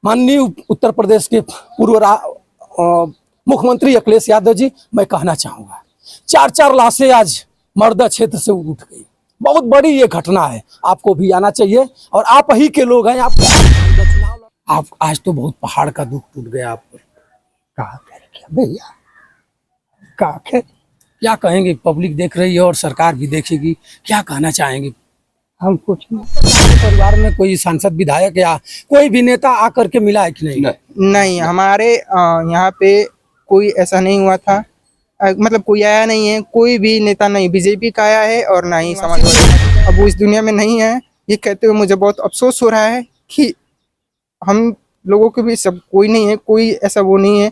माननीय उत्तर प्रदेश के मुख्यमंत्री अखिलेश यादव जी, मैं कहना चाहूंगा 4-4 लाशें आज मर्दा क्षेत्र से उठ गई। बहुत बड़ी ये घटना है, आपको भी आना चाहिए और आप ही के लोग हैं। आप आज तो बहुत पहाड़ का दुख टूट गया आप पर। कहा भैया क्या कहेंगे? पब्लिक देख रही है और सरकार भी देखेगी, क्या कहना चाहेंगे? हम कुछ परिवार में कोई सांसद विधायक या कोई भी नेता आकर के मिला है कि नहीं? नहीं, हमारे यहाँ पे कोई ऐसा नहीं हुआ था। मतलब कोई आया नहीं है, कोई भी नेता नहीं बीजेपी का आया है और ना ही समाजवादी। अब वो इस दुनिया में नहीं है। ये कहते हुए मुझे बहुत अफसोस हो रहा है कि हम लोगों के भी सब कोई नहीं है, कोई ऐसा वो नहीं है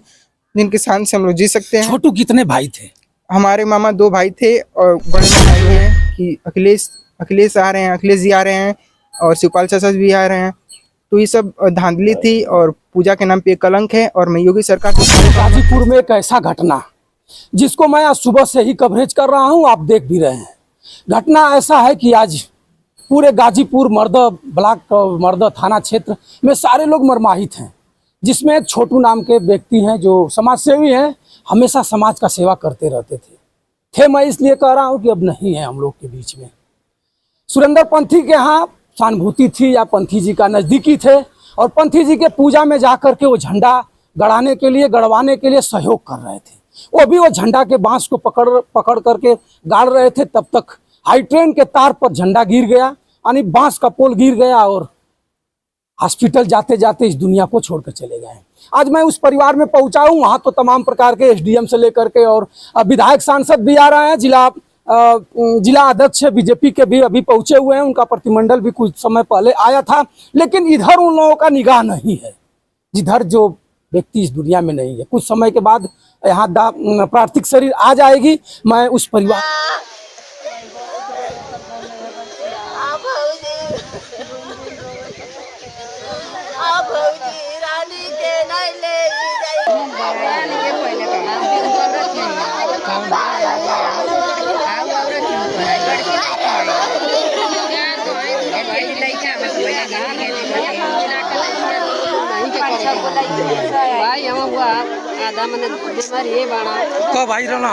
जिनके साथ से हम लोग जी सकते हैं। छोटू कितने भाई थे? हमारे मामा 2 भाई थे और बड़े मामा ये हैं कि अखिलेश आ रहे हैं, अखिलेश जी आ रहे हैं और शिवपाल चाचा भी आ रहे हैं। तो ये सब धांधली थी और पूजा के नाम पे कलंक है। और मैं योगी सरकार गाजीपुर में एक ऐसा घटना जिसको मैं आज सुबह से ही कवरेज कर रहा हूं, आप देख भी रहे हैं। घटना ऐसा है कि आज पूरे गाजीपुर मर्दा ब्लॉक मर्दा थाना क्षेत्र में सारे लोग मरमाहित हैं, जिसमें एक छोटू नाम के व्यक्ति हैं जो समाज सेवी हैं, हमेशा समाज का सेवा करते रहते थे। मैं इसलिए कह रहा हूं कि अब नहीं है हम लोग के बीच में। सुरेंद्र पंथी के यहाँ सहानुभूति थी या पंथी जी का नज़दीकी थे और पंथी जी के पूजा में जाकर के वो झंडा गड़वाने के लिए सहयोग कर रहे थे। वो भी वो झंडा के बांस को पकड़ करके गाड़ रहे थे, तब तक हाई ट्रेन के तार पर झंडा गिर गया, यानी बांस का पोल गिर गया और हॉस्पिटल जाते जाते इस दुनिया को छोड़कर चले गए। आज मैं उस परिवार में पहुंचा हूं, वहां तो तमाम प्रकार के एसडीएम से लेकर के और विधायक सांसद भी आ रहे हैं, जिला अध्यक्ष बीजेपी के भी अभी पहुंचे हुए हैं, उनका प्रतिमंडल भी कुछ समय पहले आया था। लेकिन इधर उन लोगों का निगाह नहीं है, जिधर जो व्यक्ति इस दुनिया में नहीं है। कुछ समय के बाद यहाँ पार्थिव शरीर आ जाएगी। मैं उस परिवार भाई हम हुआ आधा मने बीमारी है बाणा को भाई रहना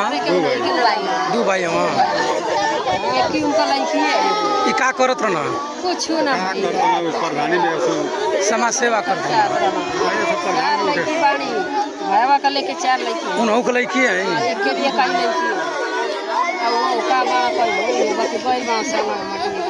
2 भाई हम की उनका लाइक है ई का करत रहना कुछ ना प्रधानी में समाज सेवा करते हैं। बाणी भाईवा का लेके 4 लड़की उन्हों को लड़की है, एक के लिए काई लड़की अब वो का बड़ा कोई बाकी कोई बात sama मटी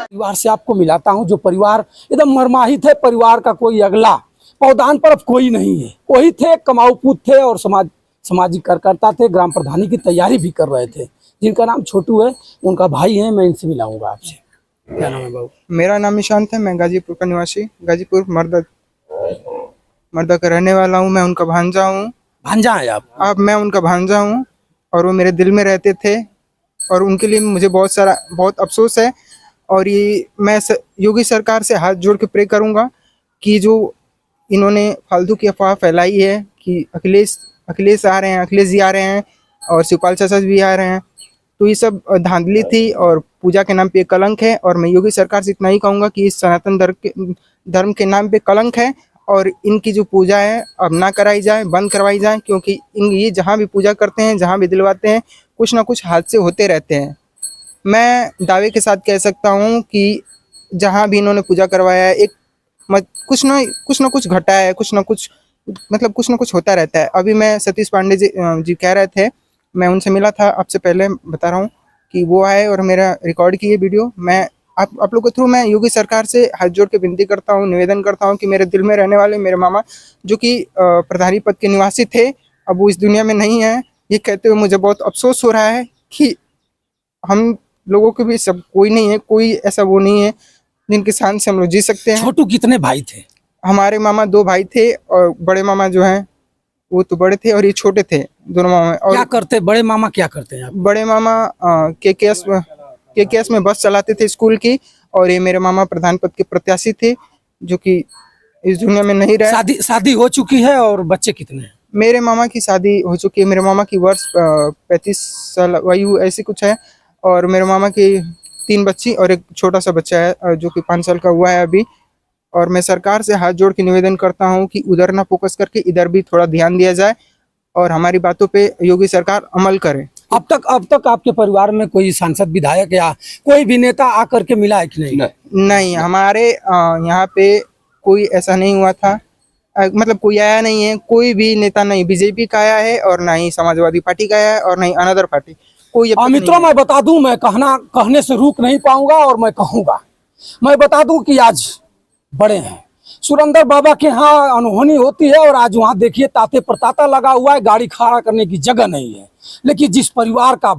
परिवार से आपको मिलाता हूं, जो परिवार एकदम मरमाहित है। परिवार का कोई अगला पौदान पर कोई नहीं है। वही थे, कमाऊ पूत थे और सामाजिक कार्यकर्ता थे, ग्राम प्रधानी की तैयारी भी कर रहे थे, जिनका नाम छोटू है, उनका भाई है। मैं इनसे मिलाऊंगा आपसे। क्या नाम है बाबू? मेरा नाम निशांत है। मैं गाजीपुर का निवासी, गाजीपुर मर्दा का रहने वाला हूँ। मैं उनका भांजा हूँ। भांजा है आप? अब मैं उनका भांजा हूँ और वो मेरे दिल में रहते थे और उनके लिए मुझे बहुत अफसोस है। और ये मैं योगी सरकार से हाथ जोड़ के प्रे करूँगा कि जो इन्होंने फालतू की अफवाह फैलाई है कि अखिलेश आ रहे हैं, अखिलेश जी आ रहे हैं और शिवपाल चाचा भी आ रहे हैं, तो ये सब धांधली थी और पूजा के नाम पे कलंक है। और मैं योगी सरकार से इतना ही कहूँगा कि इस सनातन धर्म के नाम पे कलंक है और इनकी जो पूजा है अब ना कराई जाए, बंद करवाई जाए, क्योंकि ये जहाँ भी पूजा करते हैं, जहाँ भी दिलवाते हैं, कुछ ना कुछ हादसे होते रहते हैं। मैं दावे के साथ कह सकता हूँ कि जहाँ भी इन्होंने पूजा करवाया है, कुछ ना कुछ घटा है, कुछ ना कुछ होता रहता है। अभी मैं सतीश पांडे जी कह रहे थे, मैं उनसे मिला था, आपसे पहले बता रहा हूँ कि वो आए और मेरा रिकॉर्ड किए वीडियो। मैं आप लोगों के थ्रू मैं योगी सरकार से हाथ जोड़ के विनती करता हूँ, निवेदन करता हूँ कि मेरे दिल में रहने वाले मेरे मामा, जो कि प्रधानी पद के निवासी थे, अब वो इस दुनिया में नहीं है। ये कहते हुए मुझे बहुत अफसोस हो रहा है कि हम लोगों के भी सब कोई नहीं है, कोई ऐसा वो नहीं है जिनके साथ से हम लोग जी सकते हैं। छोटू कितने भाई थे? हमारे मामा 2 भाई थे और बड़े मामा जो हैं वो तो बड़े थे और ये छोटे थे, दोनों मामा। क्या और करते बड़े मामा, क्या करते हैं आप? बड़े मामा केकेएस में बस चलाते थे स्कूल की, और ये मेरे मामा प्रधान पद के प्रत्याशी थे, जो कि इस दुनिया में नहीं रहे। शादी शादी हो चुकी है और बच्चे कितने हैं? मेरे मामा की शादी हो चुकी है। मेरे मामा की वर्ष 35 साल आयु ऐसी कुछ है, और मेरे मामा की 3 बच्ची और एक छोटा सा बच्चा है, जो कि 5 साल का हुआ है अभी। और मैं सरकार से हाथ जोड़ के निवेदन करता हूं कि उधर ना फोकस करके इधर भी थोड़ा ध्यान दिया जाए और हमारी बातों पे योगी सरकार अमल करे। अब तक आपके परिवार में कोई सांसद, विधायक या कोई भी नेता आकर के मिला है कि नहीं? नहीं, हमारे यहाँ पे कोई ऐसा नहीं हुआ था। मतलब कोई आया नहीं है, कोई भी नेता नहीं बीजेपी का आया है और ना ही समाजवादी पार्टी का आया है और ना ही अनदर पार्टी, कोई अब तक नहीं मित्रों, मैं बता दूं, मैं कहने से रुक नहीं पाऊंगा और मैं कहूंगा। मैं बता दूं कि आज बड़े हैं, सुरेंद्र बाबा के यहाँ अनहोनी होती है और आज वहाँ देखिए ताते पर ताता लगा हुआ है, गाड़ी खड़ा करने की जगह नहीं है। लेकिन जिस परिवार का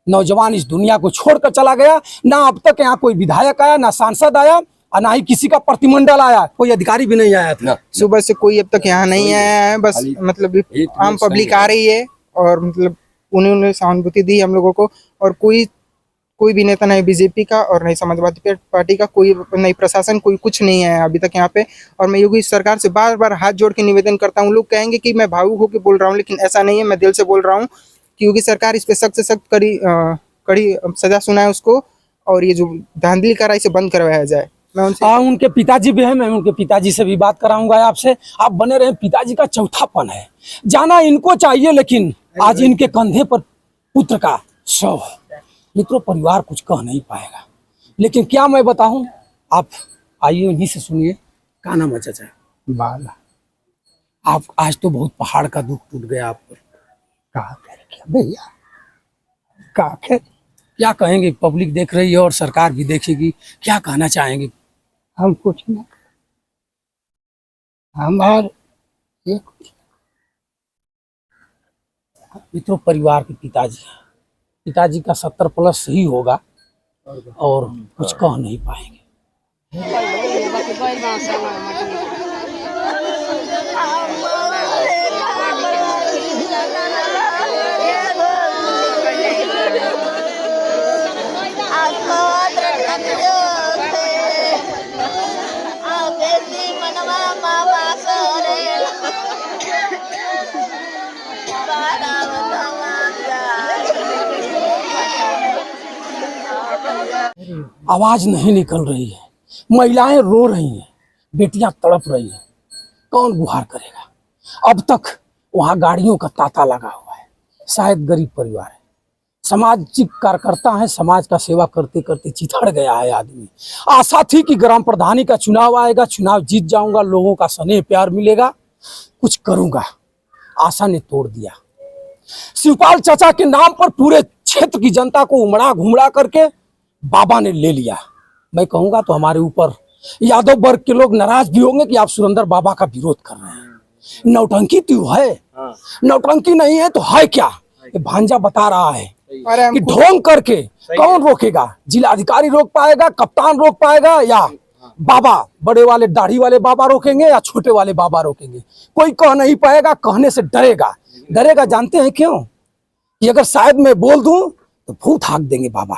नौजवान इस दुनिया को छोड़कर चला गया, ना अब तक यहाँ कोई विधायक आया, ना सांसद आया, और ना ही किसी का प्रतिमंडल आया, कोई अधिकारी भी नहीं आया था। सुबह से कोई अब तक यहाँ नहीं आया है। बस मतलब आम पब्लिक आ रही है और मतलब उन्होंने सहानुभूति दी हम लोगों को, और कोई भी नेता नहीं बीजेपी का और नहीं समाजवादी पार्टी का, कोई नहीं प्रशासन, कोई कुछ नहीं है अभी तक यहाँ पे। और मैं योगी सरकार से बार बार हाथ जोड़ के निवेदन करता हूँ। लोग कहेंगे कि मैं भावुक होकर बोल रहा हूँ, लेकिन ऐसा नहीं है, मैं दिल से बोल रहा हूँ कि योगी सरकार इस पे सख्त से सख्त कड़ी सजा सुनाए उसको, और ये जो धांधली कर रहा है इसे बंद करवाया जाए। मैं उनसे उनके पिताजी भी हैं, मैं उनके पिताजी से भी बात कराऊंगा आपसे। आप बने रहे, पिताजी का चौथापन है, जाना इनको चाहिए, लेकिन आज इनके कंधे पर पुत्र का शव। मित्रों, परिवार कुछ कह नहीं पाएगा, लेकिन क्या मैं बताऊं, आप आइए उन्हीं से सुनिए। क्या नाम है चाचा? बाला। आप आज तो बहुत पहाड़ का दुख टूट गया आप पर। कहा क्या भैया, कहा क्या कहेंगे? पब्लिक देख रही है और सरकार भी देखेगी, क्या कहना चाहेंगे? हम कुछ नहीं, हमारे एक मित्रों, परिवार के पिताजी का 70 प्लस ही होगा और कुछ कह नहीं पाएंगे। बाकी गइल बा सामान माटी में। आवाज नहीं निकल रही है, महिलाएं रो रही हैं, बेटियां तड़प रही हैं, कौन गुहार करेगा? अब तक वहां गाड़ियों का तांता लगा हुआ है। शायद गरीब परिवार है, सामाजिक कार्यकर्ता है, समाज का सेवा करते करते चिथड़ गया है आदमी। आशा थी कि ग्राम प्रधानी का चुनाव आएगा, चुनाव जीत जाऊंगा, लोगों का स्नेह प्यार मिलेगा, कुछ करूंगा। आशा ने तोड़ दिया। शिवपाल चाचा के नाम पर पूरे क्षेत्र की जनता को उमड़ा घुमड़ा करके बाबा ने ले लिया। मैं कहूंगा तो हमारे ऊपर यादव वर्ग के लोग नाराज भी होंगे कि आप सुरेंद्र बाबा का विरोध कर रहे हैं। नौटंकी तो है, नौटंकी नहीं है तो है क्या? ये भांजा बता रहा है कि ढोंग करके कौन रोकेगा? जिलाधिकारी रोक पाएगा, कप्तान रोक पाएगा, या बाबा बड़े वाले दाढ़ी वाले बाबा रोकेंगे, या छोटे वाले बाबा रोकेंगे? कोई कह नहीं पाएगा, कहने से डरेगा। जानते हैं क्यों? कि अगर शायद मैं बोल दूं तो भूत हाँक देंगे बाबा।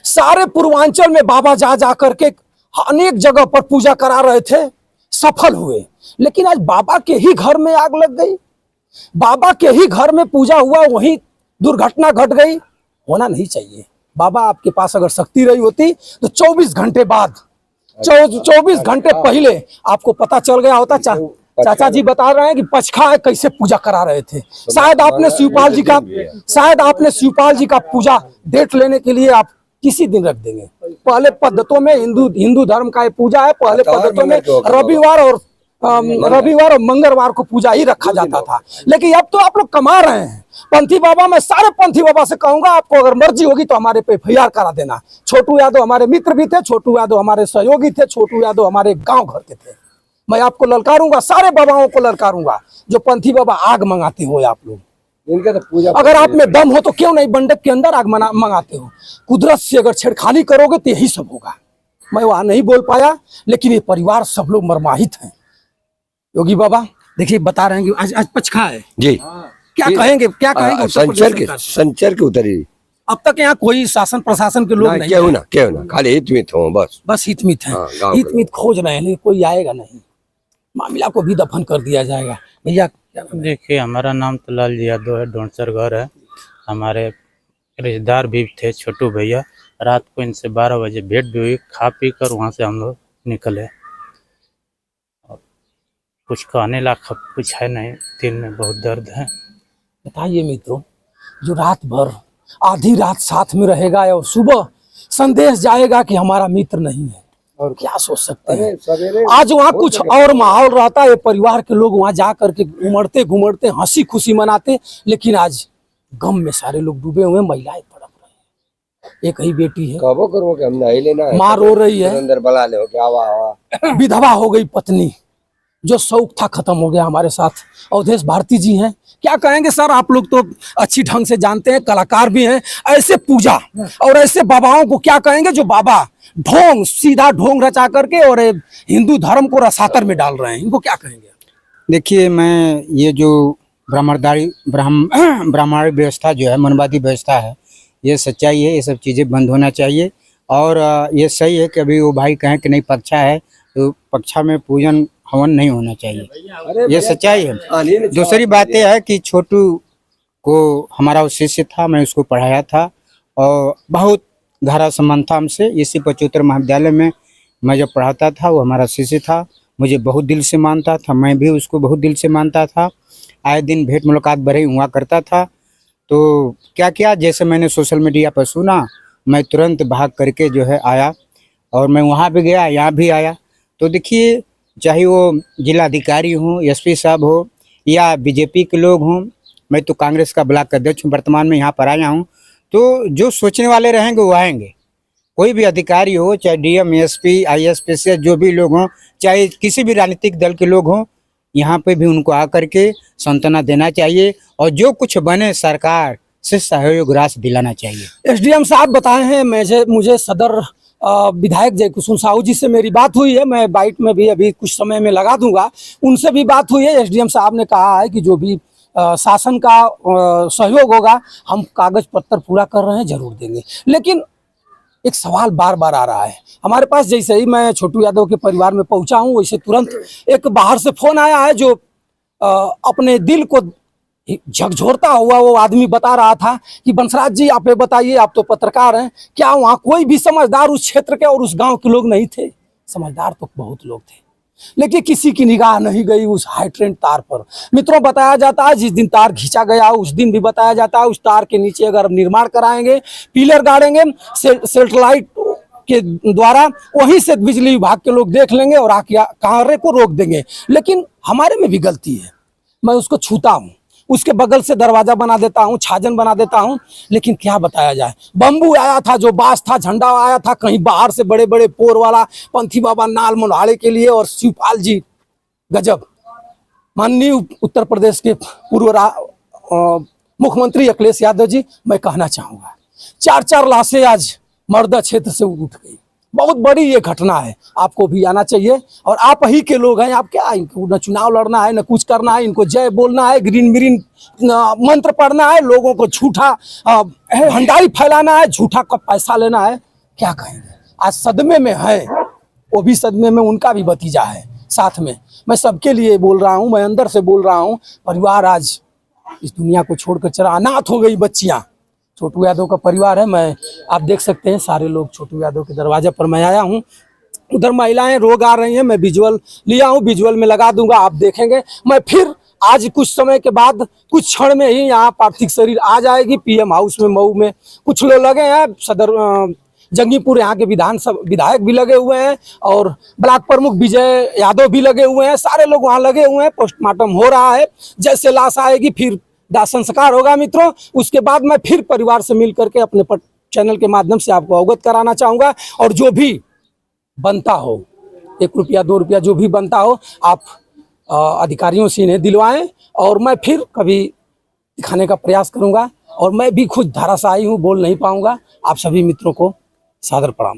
सारे पूर्वांचल में बाबा जा करके अनेक जगह पर पूजा करा रहे थे, सफल हुए, लेकिन आज बाबा के ही घर में आग लग गई, बाबा के ही घर में पूजा हुआ, वहीं दुर्घटना घट गई। होना नहीं चाहिए। बाबा आपके पास अगर शक्ति रही होती तो 24 घंटे बाद, 24 घंटे पहले आपको पता चल गया होता। चाचा जी बता रहे हैं कि पचखा है, कैसे पूजा करा रहे थे। शायद आपने शिवपाल जी का पूजा डेट लेने के लिए आप किसी दिन रख देंगे। पहले पद्धतों में हिंदू धर्म का ये पूजा है, पहले पद्धतों में रविवार और मंगलवार को पूजा ही रखा जाता था, लेकिन अब तो आप लोग कमा रहे हैं। पंथी बाबा, मैं सारे पंथी बाबा से कहूंगा, आपको अगर मर्जी होगी तो हमारे पे FIR करा देना। छोटू यादव हमारे मित्र भी थे, छोटू यादव हमारे सहयोगी थे, छोटू यादव हमारे गाँव घर के थे। मैं आपको ललकारूंगा, सारे बाबाओं को ललकारूंगा जो पंथी बाबा आग मंगाते हो। आप लोग इनका तो पूजा, अगर आप में दम हो तो क्यों नहीं बंडक के अंदर आग मंगाते हो? कुदरत से अगर छेड़खानी करोगे तो यही सब होगा। मैं वहां नहीं बोल पाया, लेकिन ये परिवार सब लोग मर्माहित हैं। योगी बाबा, देखिए बता रहे हैं कि आज आज पचखा है, जी क्या कहेंगे उत्तर प्रदेश सरकार से? संचर के उतरी अब तक यहाँ कोई शासन प्रशासन के लोग नहीं आए। क्यों ना खाली हित मित हो बस बस हितमित है, हाँ, गाँव के हितमित खोज रहे हैं, लेकिन कोई आएगा नहीं, मामला को भी दफन कर दिया जाएगा। भैया क्या नाम है? देखिए हमारा नाम तो लाल जी यादव है, डोंसर घर है। हमारे रिश्तेदार भी थे छोटू भैया, रात को इनसे 12 बजे भेंट भी हुई, खा पी कर वहाँ से हम लोग निकले। और कुछ कहने लायक कुछ है नहीं, दिल में बहुत दर्द है। बताइए मित्रों, जो रात भर आधी रात साथ में रहेगा और सुबह संदेश जाएगा कि हमारा मित्र नहीं है, और क्या सोच सकते हैं। आज वहाँ कुछ और माहौल रहता है, परिवार के लोग वहाँ जा करके उमड़ते घुमड़ते हंसी खुशी मनाते, लेकिन आज गम में सारे लोग डूबे हुए, महिलाएं तड़प रही हैं। एक ही बेटी है, कबो करो कि हम नहीं लेना है, माँ रो रही है, अंदर बुला ले क्या हुआ विधवा हो गई पत्नी, जो शौक था खत्म हो गया। हमारे साथ अवधेश भारती जी हैं, क्या कहेंगे सर? आप लोग तो अच्छी ढंग से जानते हैं, कलाकार भी हैं, ऐसे पूजा और ऐसे बाबाओं को क्या कहेंगे जो बाबा ढोंग सीधा ढोंग रचा करके और हिंदू धर्म को रसातर में डाल रहे हैं, इनको क्या कहेंगे? देखिए, मैं ये जो ब्राह्मण व्यवस्था जो है, मनवादी व्यवस्था है, ये सच्चाई है, ये सब चीज़ें बंद होना चाहिए। और ये सही है कि अभी वो भाई कहें कि नहीं पक्षा है, तो पक्षा में पूजन हवन नहीं होना चाहिए, ये सच्चाई है। दूसरी बात यह है कि छोटू को हमारा वो शिष्य था, मैं उसको पढ़ाया था और बहुत गहरा संबंध था हमसे। इसी 75 महाविद्यालय में मैं जब पढ़ाता था, वो हमारा शिष्य था, मुझे बहुत दिल से मानता था, मैं भी उसको बहुत दिल से मानता था। आए दिन भेंट मुलाकात बड़े हुआ करता था। तो क्या किया, जैसे मैंने सोशल मीडिया पर सुना, मैं तुरंत भाग करके जो है आया, और मैं वहाँ भी गया, यहाँ भी आया। तो देखिए, चाहे वो जिलाधिकारी हों, एसपी साहब हो या बीजेपी के लोग हों, मैं तो कांग्रेस का ब्लॉक अध्यक्ष हूँ, वर्तमान में यहाँ पर आया हूँ। तो जो सोचने वाले रहेंगे वो आएंगे, कोई भी अधिकारी हो, चाहे डीएम, एसपी, आईएएस, जो भी लोग हों, चाहे किसी भी राजनीतिक दल के लोग हों, यहाँ पे भी उनको आकर के सांत्वना देना चाहिए, और जो कुछ बने सरकार से सहयोग राशि दिलाना चाहिए। एसडीएम साहब बताए हैं, मुझे सदर विधायक जय कुसुम साहू जी से मेरी बात हुई है, मैं बाइट में भी अभी कुछ समय में लगा दूंगा, उनसे भी बात हुई है। एसडीएम साहब ने कहा है कि जो भी शासन का सहयोग होगा, हम कागज पत्तर पूरा कर रहे हैं, जरूर देंगे। लेकिन एक सवाल बार बार आ रहा है हमारे पास, जैसे ही मैं छोटू यादव के परिवार में पहुंचा हूं, वैसे तुरंत एक बाहर से फोन आया है, जो अपने दिल को झकझोरता हुआ वो आदमी बता रहा था कि बंसराज जी, आप ये बताइए, आप तो पत्रकार हैं, क्या वहाँ कोई भी समझदार उस क्षेत्र के और उस गांव के लोग नहीं थे? समझदार तो बहुत लोग थे, लेकिन किसी की निगाह नहीं गई उस हाई टेंशन तार पर। मित्रों, बताया जाता है जिस दिन तार खींचा गया उस दिन भी बताया जाता है, उस तार के नीचे अगर निर्माण कराएंगे, पिलर गाड़ेंगे सैटेलाइट के द्वारा, वहीं से बिजली विभाग के लोग देख लेंगे और आके कार्य को रोक देंगे। लेकिन हमारे में भी गलती है, मैं उसको छूता हूँ, उसके बगल से दरवाजा बना देता हूँ, छाजन बना देता हूँ, लेकिन क्या बताया जाए, बम्बू आया था, जो बांस था, झंडा आया था कहीं बाहर से, बड़े बड़े पोर वाला, पंथी बाबा नाल मनहाड़े के लिए, और शिवपाल जी गजब, माननीय उत्तर प्रदेश के पूर्व मुख्यमंत्री अखिलेश यादव जी, मैं कहना चाहूँगा 4-4 लाशें आज मर्दा क्षेत्र से उठ गई। बहुत बड़ी ये घटना है, आपको भी आना चाहिए, और आप ही के लोग हैं, आप क्या, इनको न चुनाव लड़ना है, न कुछ करना है, इनको जय बोलना है, ग्रीन ग्रीन मंत्र पढ़ना है, लोगों को झूठा भंडारी फैलाना है, झूठा का पैसा लेना है, क्या कहेंगे। आज सदमे में है, वो भी सदमे में उनका भी भतीजा है साथ में। मैं सबके लिए बोल रहा हूँ, मैं अंदर से बोल रहा हूँ, परिवार आज इस दुनिया को छोड़कर चला, अनाथ हो गई बच्चियाँ। छोटू यादव का परिवार है, मैं आप देख सकते हैं सारे लोग छोटू यादव के दरवाजे पर मैं आया हूं, उधर महिलाएं रोग आ रही हैं, मैं विजुअल लिया हूं, विजुअल में लगा दूंगा, आप देखेंगे। मैं फिर आज कुछ समय के बाद, कुछ क्षण में ही यहाँ पार्थिव शरीर आ जाएगी पीएम हाउस में, मऊ में कुछ लोग लगे हैं, सदर जंगीपुर यहाँ के विधायक भी लगे हुए हैं, और ब्लॉक प्रमुख विजय यादव भी लगे हुए हैं, सारे लोग वहाँ लगे हुए हैं। पोस्टमार्टम हो रहा है, जैसे लाश आएगी फिर दाह संस्कार होगा मित्रों। उसके बाद मैं फिर परिवार से मिल करके अपने चैनल के माध्यम से आपको अवगत कराना चाहूँगा, और जो भी बनता हो, 1 रुपया 2 रुपया जो भी बनता हो, आप अधिकारियों से इन्हें दिलवाएं, और मैं फिर कभी दिखाने का प्रयास करूँगा। और मैं भी खुद धराशायी हूँ, बोल नहीं पाऊँगा। आप सभी मित्रों को सादर प्रणाम।